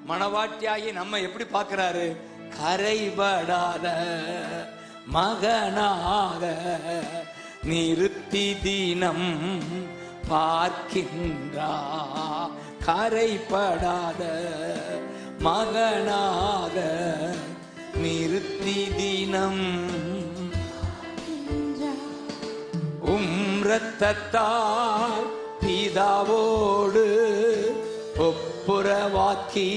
மணவாட்டியாகி நம்ம எப்படி பார்க்கிறாரு? கரைபடாத மகனாக நிறுத்தி தினம் பார்க்கின்றார். கரைபடாத மகனாக நிறுத்தி தினம் இரத்தத்தால் பிதாவோடு ஒப்புரவாக்கி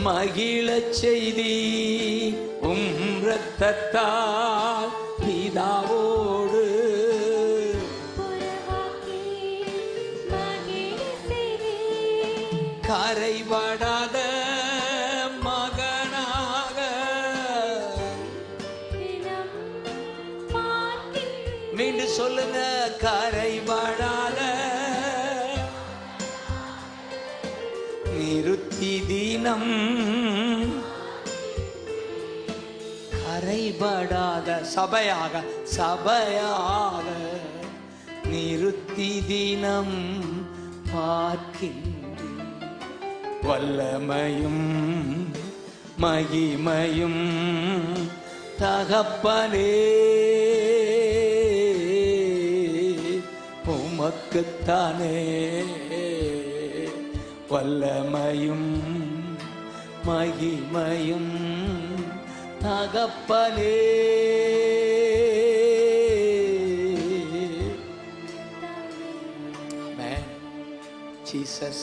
மகிழச் செய்தி. இரத்தத்தால் பிதாவோடு கரைபடாத மகனாக. மீண்டும் சொல்லுங்க, கரைபடாத நிறுத்தி தினம். கரைபடாத சபையாக சபையாக நிறுத்தி தினம் பார்க்கின்ற வல்லமையும் மகிமையும் தகப்பனே உமக்குத்தானே. வல்லமையும் மகிமையும் தகப்பனே. Amen. Jesus.